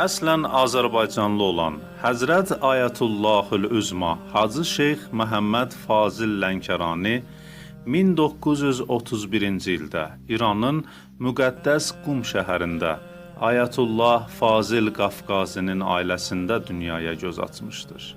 Əslən Azərbaycanlı olan Həzrət Ayətullahül Üzma Hacı Şeyx Məhəmməd Fazil Lənkərani 1931-ci ildə İranın müqəddəs Qum şəhərində Ayətullah Fazil Qafqazinin ailəsində dünyaya göz açmışdır.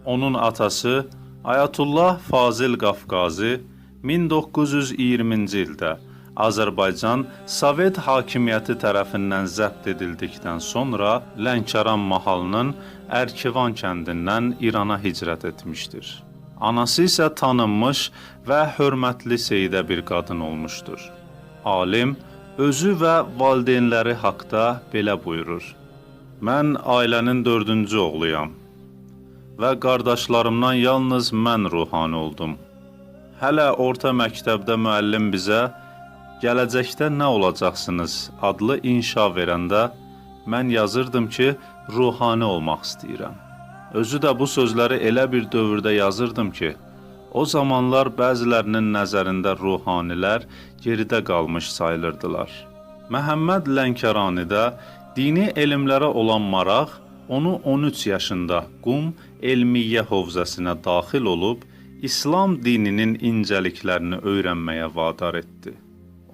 Onun atası Ayətullah Fazil Qafqazi 1920-ci ildə Azərbaycan Sovet hakimiyyəti tərəfindən zəbt edildikdən sonra Lənkəran mahalının Ərkivan kəndindən İrana hicrət etmişdir. Anası isə tanınmış və hörmətli seyidə bir qadın olmuşdur. Alim özü və valideynləri haqda belə buyurur: "Mən ailənin 4-cü oğluyam və qardaşlarımdan yalnız mən ruhani oldum. Hələ orta məktəbdə müəllim bizə gələcəkdə nə olacaqsınız adlı inşa verəndə mən yazırdım ki, ruhani olmaq istəyirəm. Özü də bu sözləri elə bir dövrdə yazırdım ki, o zamanlar bəzilərinin nəzərində ruhanilər geridə qalmış sayılırdılar." Məhəmməd Lənkəranidə dini elmlərə olan maraq onu 13 yaşında Qum Elmiyyə Hovzəsinə daxil olub, İslam dininin incəliklərini öyrənməyə vadar etdi.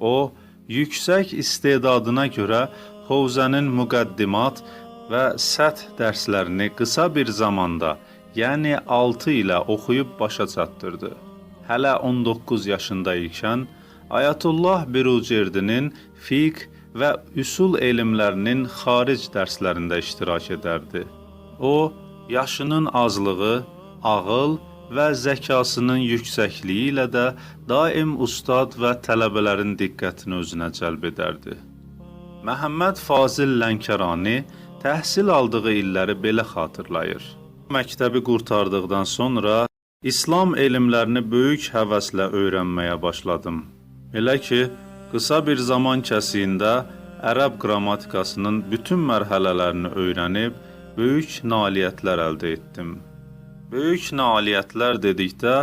O, yüksək istedadına görə Hovzənin müqəddimat və səth dərslərini qısa bir zamanda, yəni 6 ilə oxuyub başa çatdırdı. Hələ 19 yaşında ikən Ayətullah Birucerdinin fiqh və üsul elmlərinin xaric dərslərində iştirak edərdi. O, yaşının azlığı, ağıl və zəkasının yüksəkliyi ilə də daim ustad və tələbələrin diqqətini özünə cəlb edərdi. Məhəmməd Fazil Lənkərani təhsil aldığı illəri belə xatırlayır: "Məktəbi qurtardıqdan sonra İslam elmlərini böyük həvəslə öyrənməyə başladım. Elə ki, qısa bir zaman kəsiyində ərəb qrammatikasının bütün mərhələlərini öyrənib, böyük nailiyyətlər əldə etdim." Böyük nailiyyətlər dedikdə,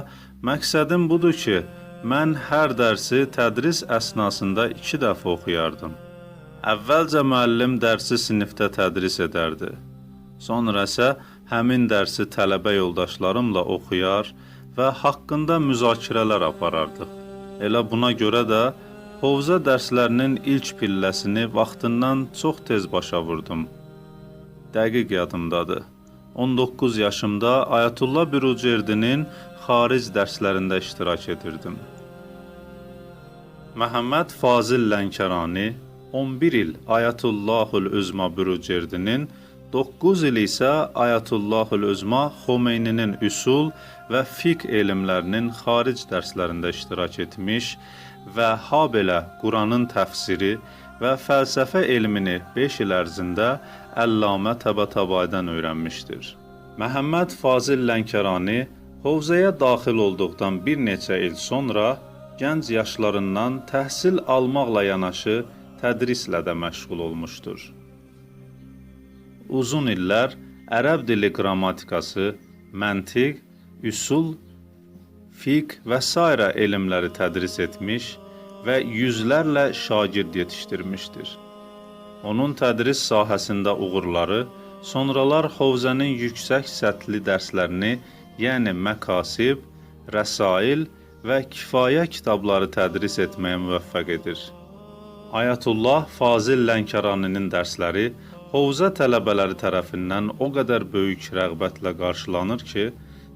məqsədim budur ki, mən hər dərsi tədris əsnasında 2 dəfə oxuyardım. Əvvəlcə müəllim dərsi sinifdə tədris edərdi. Sonra isə həmin dərsi tələbə yoldaşlarımla oxuyar və haqqında müzakirələr aparardıq. Elə buna görə də Hovza dərslərinin ilk pilləsini vaxtından çox tez başa vurdum. Dəqiq yadımdadır. 19 yaşımda Ayətullah Birucerdinin xaric dərslərində iştirak edirdim. Məhəmməd Fazil Lənkərani 11 il Ayətullahül Üzma Birucerdinin, 9 il isə Ayətullahül Üzma Xomeyninin üsul və fiqh elmlərinin xaric dərslərində iştirak etmiş və habelə Quranın təfsiri və fəlsəfə elmini 5 il ərzində Əllamə Təbətəbaidən öyrənmişdir. Məhəmməd Fazil Lənkərani Hovzəyə daxil olduqdan bir neçə il sonra gənc yaşlarından təhsil almaqla yanaşı tədrislə də məşğul olmuşdur. Uzun illər ərəb dili qrammatikası, məntiq, üsul, fiqh və s. elmləri tədris etmiş və yüzlərlə şagird yetişdirmişdir. Onun tədris sahəsində uğurları sonralar Hovzənin yüksək səthli dərslərini, yəni Məkasib, Rəsail və Kifayə kitabları tədris etməyə müvəffəq edir. Ayətullah Fazil Lənkəraninin dərsləri Hovza tələbələri tərəfindən o qədər böyük rəğbətlə qarşılanır ki,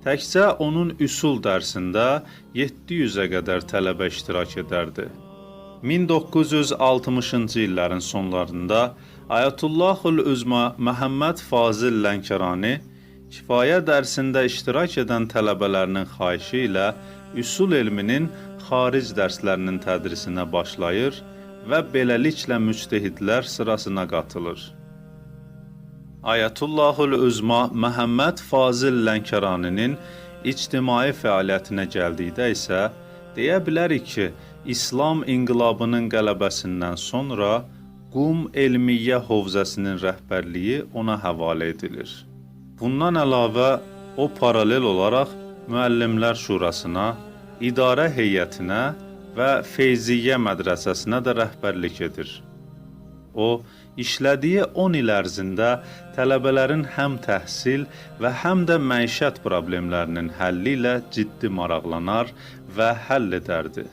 təkcə onun üsul dərsində 700-ə qədər tələbə iştirak edərdi. 1960-cı illərin sonlarında Ayətullahül Üzma Məhəmməd Fazil Lənkərani kifayə dərsində iştirak edən tələbələrinin xahişi ilə üsul elminin xaric dərslərinin tədrisinə başlayır və beləliklə müctehidlər sırasına qatılır. Ayətullahül Üzma Məhəmməd Fazil Lənkəraninin ictimai fəaliyyətinə gəldikdə isə deyə bilərik ki, İslam inqilabının qələbəsindən sonra Qum Elmiyyə Hovzəsinin rəhbərliyi ona həvalə edilir. Bundan əlavə, o paralel olaraq Müəllimlər Şurasına, İdarə Heyətinə və Feyziyyə Mədrəsəsinə də rəhbərlik edir. O, işlədiyi 10 il ərzində tələbələrin həm təhsil və həm də məişət problemlərinin həlli ilə ciddi maraqlanar və həll edərdi.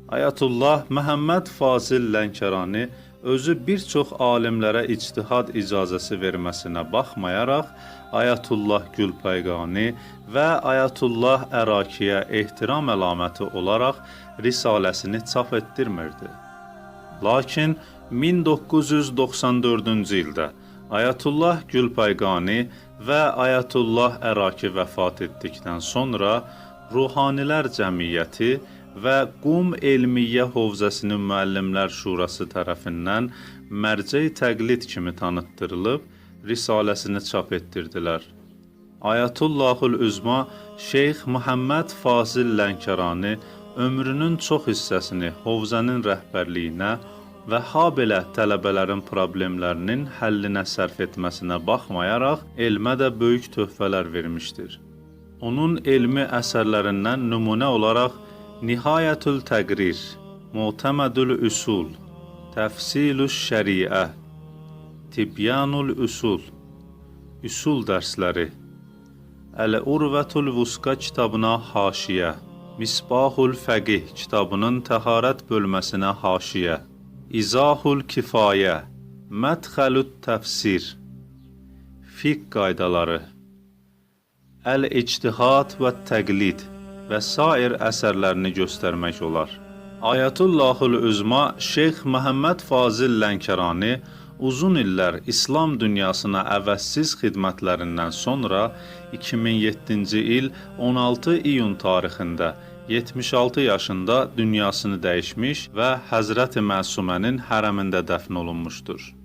Ayətullah Məhəmməd Fazil Lənkərani özü bir çox alimlərə ictihad icazəsi verməsinə baxmayaraq, Ayətullah Gülpayqani və Ayətullah Ərakiyə ehtiram əlaməti olaraq risaləsini çap etdirmirdi. Lakin 1994-cü ildə Ayətullah Gülpayqani və Ayətullah Əraki vəfat etdikdən sonra Ruhanilər Cəmiyyəti və Qum Elmiyyə Hovzəsinin Müəllimlər Şurası tərəfindən mərcəy təqlid kimi tanıtdırılıb, risaləsini çap etdirdilər. Ayətullahul Üzma Şeyx Məhəmməd Fazil Lənkərani ömrünün çox hissəsini hovzənin rəhbərliyinə və habelə tələbələrin problemlərinin həllinə sərf etməsinə baxmayaraq, elmə də böyük töhfələr vermişdir. Onun elmi əsərlərindən nümunə olaraq Nihayətül Təqrir, Mu'təmədül Üsul, Təfsilüş Şəriə, Tibyanul Üsul, Üsul dərsləri, Əl-Urvətül Vusqa kitabına haşiyə, Misbahul Fəqih kitabının təharət bölməsinə haşiyə, İzahul Kifayə, Mədxəlüt Təfsir, Fiqh qaydaları, Əl-İctihad və Təqlid və sair əsərlərini göstərmək olar. Ayətullahul Üzma Şeyx Məhəmməd Fazil Lənkərani uzun illər İslam dünyasına əvəzsiz xidmətlərindən sonra 2007-ci il 16 iyun tarixində 76 yaşında dünyasını dəyişmiş və Həzrəti Məsumənin hərəmində dəfn olunmuşdur.